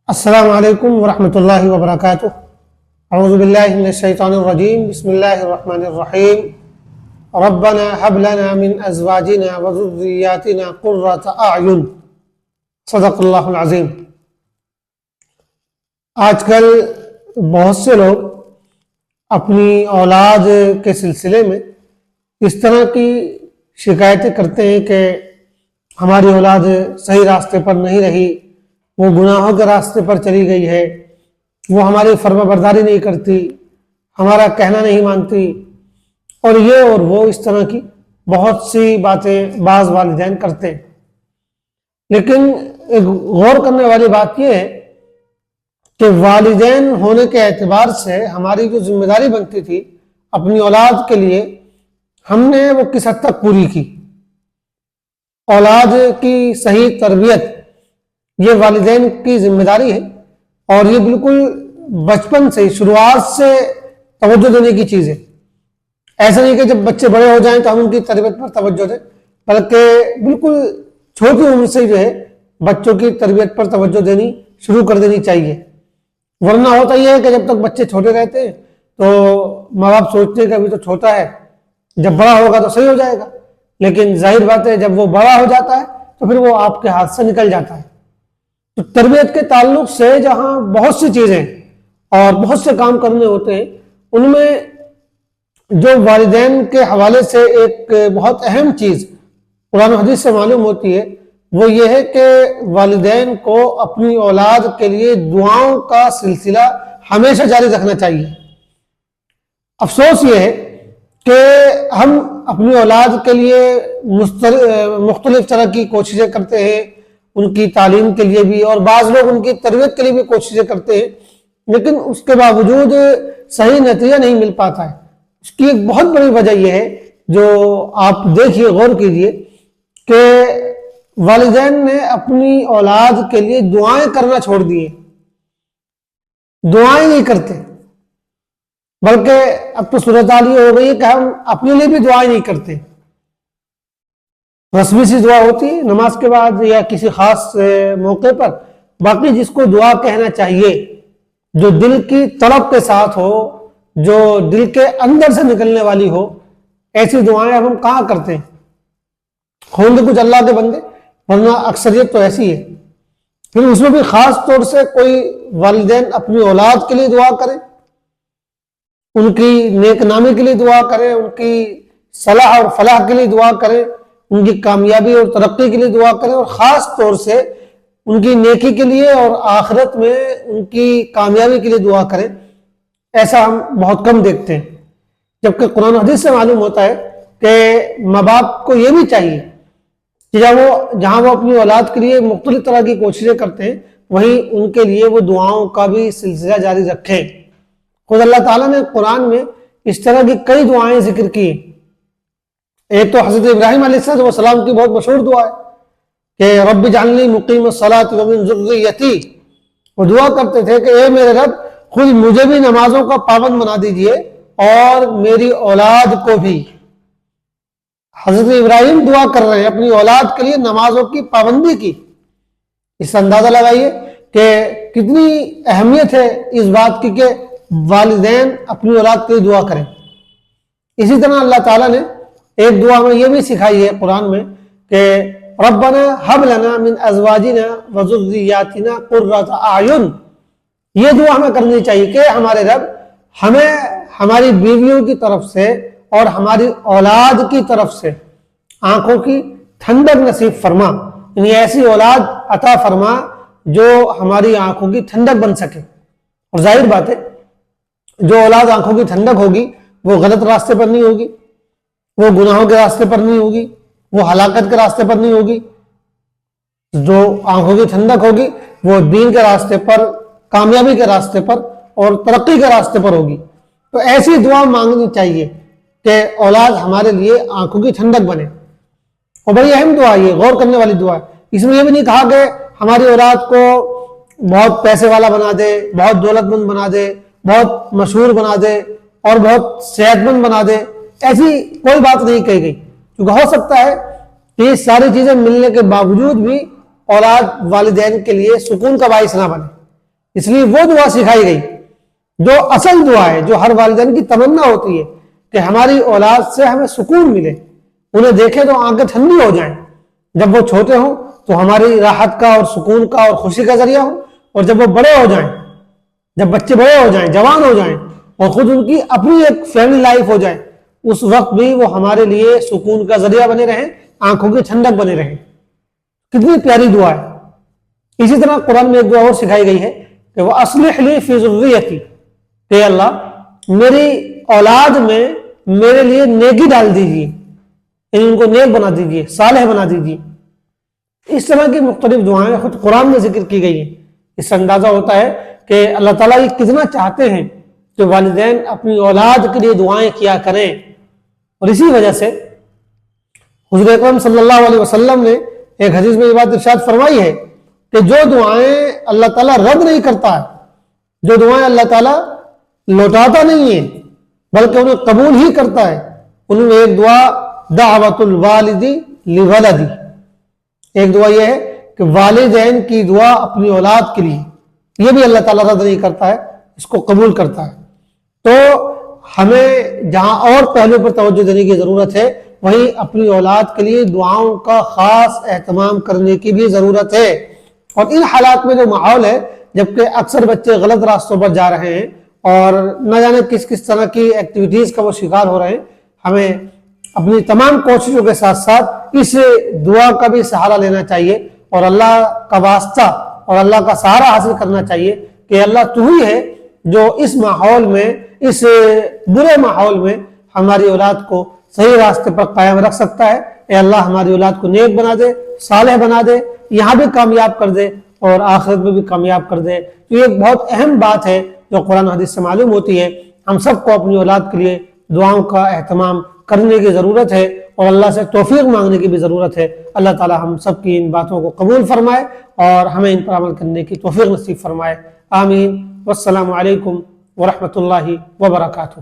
السلام علیکم ورحمۃ اللہ وبرکاتہ۔ اعوذ باللہ من الشیطان الرجیم، بسم اللہ الرحمن الرحیم۔ ربنا هب لنا من ازواجنا وذریاتنا قرۃ اعین، صدق اللہ العظیم۔ آج کل بہت سے لوگ اپنی اولاد کے سلسلے میں اس طرح کی شکایتیں کرتے ہیں کہ ہماری اولاد صحیح راستے پر نہیں رہی، وہ گناہوں کے راستے پر چلی گئی ہے، وہ ہماری فرما برداری نہیں کرتی، ہمارا کہنا نہیں مانتی، اور یہ اور وہ اس طرح کی بہت سی باتیں بعض والدین کرتے ہیں۔ لیکن ایک غور کرنے والی بات یہ ہے کہ والدین ہونے کے اعتبار سے ہماری جو ذمہ داری بنتی تھی اپنی اولاد کے لیے، ہم نے وہ کس حد تک پوری کی۔ اولاد کی صحیح تربیت یہ والدین کی ذمہ داری ہے، اور یہ بالکل بچپن سے شروعات سے توجہ دینے کی چیز ہے۔ ایسا نہیں کہ جب بچے بڑے ہو جائیں تو ہم ان کی تربیت پر توجہ دیں، بلکہ بالکل چھوٹی عمر سے جو ہے بچوں کی تربیت پر توجہ دینی شروع کر دینی چاہیے۔ ورنہ ہوتا یہ ہے کہ جب تک بچے چھوٹے رہتے ہیں تو ماں باپ سوچتے ہیں کہ ابھی تو چھوٹا ہے، جب بڑا ہوگا تو صحیح ہو جائے گا، لیکن ظاہر بات ہے جب وہ بڑا ہو جاتا ہے تو پھر وہ آپ کے ہاتھ سے نکل جاتا ہے۔ تو تربیت کے تعلق سے جہاں بہت سی چیزیں اور بہت سے کام کرنے ہوتے ہیں، ان میں جو والدین کے حوالے سے ایک بہت اہم چیز قرآن و حدیث سے معلوم ہوتی ہے وہ یہ ہے کہ والدین کو اپنی اولاد کے لیے دعاؤں کا سلسلہ ہمیشہ جاری رکھنا چاہیے۔ افسوس یہ ہے کہ ہم اپنی اولاد کے لیے مختلف طرح کی کوششیں کرتے ہیں، ان کی تعلیم کے لیے بھی، اور بعض لوگ ان کی تربیت کے لیے بھی کوششیں کرتے ہیں، لیکن اس کے باوجود صحیح نتیجہ نہیں مل پاتا ہے۔ اس کی ایک بہت بڑی وجہ یہ ہے، جو آپ دیکھیے، غور کیجئے کہ والدین نے اپنی اولاد کے لیے دعائیں کرنا چھوڑ دیے، دعائیں نہیں کرتے، بلکہ اب تو صورتحال یہ ہو گئی ہے کہ ہم اپنے لیے بھی دعائیں نہیں کرتے۔ رسمی سی دعا ہوتی ہے نماز کے بعد یا کسی خاص موقع پر، باقی جس کو دعا کہنا چاہیے، جو دل کی طلب کے ساتھ ہو، جو دل کے اندر سے نکلنے والی ہو، ایسی دعائیں اب ہم کہاں کرتے ہیں؟ ہوں گے کچھ اللہ کے بندے، ورنہ اکثریت تو ایسی ہے۔ پھر اس میں بھی خاص طور سے کوئی والدین اپنی اولاد کے لیے دعا کریں، ان کی نیک نامی کے لیے دعا کریں، ان کی صلاح اور فلاح کے لیے دعا کریں، ان کی کامیابی اور ترقی کے لیے دعا کریں، اور خاص طور سے ان کی نیکی کے لیے اور آخرت میں ان کی کامیابی کے لیے دعا کریں، ایسا ہم بہت کم دیکھتے ہیں۔ جبکہ قرآن و حدیث سے معلوم ہوتا ہے کہ ماں باپ کو یہ بھی چاہیے کہ جہاں وہ اپنی اولاد کے لیے مختلف طرح کی کوششیں کرتے ہیں، وہیں ان کے لیے وہ دعاؤں کا بھی سلسلہ جاری رکھیں۔ خود اللہ تعالیٰ نے قرآن میں اس طرح کی کئی دعائیں ذکر کی۔ ایک تو حضرت ابراہیم علیہ السلام کی بہت مشہور دعا ہے کہ رب اجعلنی مقیم الصلاۃ ومن ذریتی۔ وہ دعا کرتے تھے کہ اے میرے رب، خود مجھے بھی نمازوں کا پابند بنا دیجئے اور میری اولاد کو بھی۔ حضرت ابراہیم دعا کر رہے ہیں اپنی اولاد کے لیے نمازوں کی پابندی کی۔ اس سے اندازہ لگائیے کہ کتنی اہمیت ہے اس بات کی کہ والدین اپنی اولاد کے لیے دعا کریں۔ اسی طرح اللہ تعالیٰ نے ایک دعا میں یہ بھی سکھائی ہے قرآن میں کہ ربنا ہب لنا من ازواجنا وذریاتنا قرۃ اعین۔ یہ دعا ہمیں کرنی چاہیے کہ ہمارے رب ہمیں ہماری بیویوں کی طرف سے اور ہماری اولاد کی طرف سے آنکھوں کی ٹھنڈک نصیب فرما، یعنی ایسی اولاد عطا فرما جو ہماری آنکھوں کی ٹھنڈک بن سکے۔ اور ظاہر بات ہے جو اولاد آنکھوں کی ٹھنڈک ہوگی وہ غلط راستے پر نہیں ہوگی، وہ گناہوں کے راستے پر نہیں ہوگی، وہ ہلاکت کے راستے پر نہیں ہوگی۔ جو آنکھوں کی ٹھنڈک ہوگی وہ دین کے راستے پر، کامیابی کے راستے پر اور ترقی کے راستے پر ہوگی۔ تو ایسی دعا مانگنی چاہیے کہ اولاد ہمارے لیے آنکھوں کی ٹھنڈک بنے۔ اور بڑی اہم دعا یہ غور کرنے والی دعا ہے۔ اس میں یہ بھی نہیں کہا کہ ہماری اولاد کو بہت پیسے والا بنا دے، بہت دولت مند بنا دے، بہت مشہور بنا دے اور بہت صحت مند بنا دے، ایسی کوئی بات نہیں کہی گئی، کیونکہ ہو سکتا ہے کہ یہ ساری چیزیں ملنے کے باوجود بھی اولاد والدین کے لیے سکون کا باعث نہ بنے۔ اس لیے وہ دعا سکھائی گئی جو اصل دعا ہے، جو ہر والدین کی تمنا ہوتی ہے کہ ہماری اولاد سے ہمیں سکون ملے، انہیں دیکھے تو آنکھیں ٹھنڈی ہو جائیں، جب وہ چھوٹے ہوں تو ہماری راحت کا اور سکون کا اور خوشی کا ذریعہ ہوں، اور جب وہ بڑے ہو جائیں، جب بچے بڑے ہو جائیں، جوان ہو جائیں اور خود ان کی اپنی ایک فیملی لائف ہو جائے، اس وقت بھی وہ ہمارے لیے سکون کا ذریعہ بنے رہیں، آنکھوں کی ٹھنڈک بنے رہیں۔ کتنی پیاری دعا ہے۔ اسی طرح قرآن میں ایک دعا اور سکھائی گئی ہے کہ وہ اصلح لی فی ذریتی، کہ اللہ میری اولاد میں میرے لیے نیکی ڈال دیجیے، ان کو نیک بنا دیجیے، صالح بنا دیجیے۔ اس طرح کی مختلف دعائیں خود قرآن میں ذکر کی گئی ہیں۔ اس سے اندازہ ہوتا ہے کہ اللہ تعالیٰ یہ کتنا چاہتے ہیں کہ والدین اپنی اولاد کے لیے دعائیں کیا کریں، اور اسی وجہ سے حضور اکرم صلی اللہ علیہ وسلم نے ایک حدیث میں یہ بات ارشاد فرمائی ہے کہ جو دعائیں اللہ تعالیٰ رد نہیں کرتا ہے، جو دعائیں اللہ تعالیٰ لوٹاتا نہیں ہے بلکہ انہیں قبول ہی کرتا ہے، ان میں ایک دعا دعوت الوالدی لولدی، ایک دعا یہ ہے کہ والدین کی دعا اپنی اولاد کے لیے، یہ بھی اللہ تعالیٰ رد نہیں کرتا ہے، اس کو قبول کرتا ہے۔ تو ہمیں جہاں اور پہلو پر توجہ دینے کی ضرورت ہے، وہیں اپنی اولاد کے لیے دعاؤں کا خاص اہتمام کرنے کی بھی ضرورت ہے۔ اور ان حالات میں جو ماحول ہے، جبکہ اکثر بچے غلط راستوں پر جا رہے ہیں اور نہ جانے کس کس طرح کی ایکٹیویٹیز کا وہ شکار ہو رہے ہیں، ہمیں اپنی تمام کوششوں کے ساتھ ساتھ اس دعا کا بھی سہارا لینا چاہیے اور اللہ کا واسطہ اور اللہ کا سہارا حاصل کرنا چاہیے کہ اللہ تو ہی ہے جو اس ماحول میں، اس برے ماحول میں ہماری اولاد کو صحیح راستے پر قائم رکھ سکتا ہے۔ اے اللہ ہماری اولاد کو نیک بنا دے، صالح بنا دے، یہاں بھی کامیاب کر دے اور آخرت میں بھی کامیاب کر دے۔ تو یہ ایک بہت اہم بات ہے جو قرآن حدیث سے معلوم ہوتی ہے۔ ہم سب کو اپنی اولاد کے لیے دعاؤں کا اہتمام کرنے کی ضرورت ہے اور اللہ سے توفیق مانگنے کی بھی ضرورت ہے۔ اللہ تعالی ہم سب کی ان باتوں کو قبول فرمائے اور ہمیں ان پر عمل کرنے کی توفیق نصیب فرمائے۔ آمین۔ والسلام علیکم ورحمۃ اللہ وبرکاتہ۔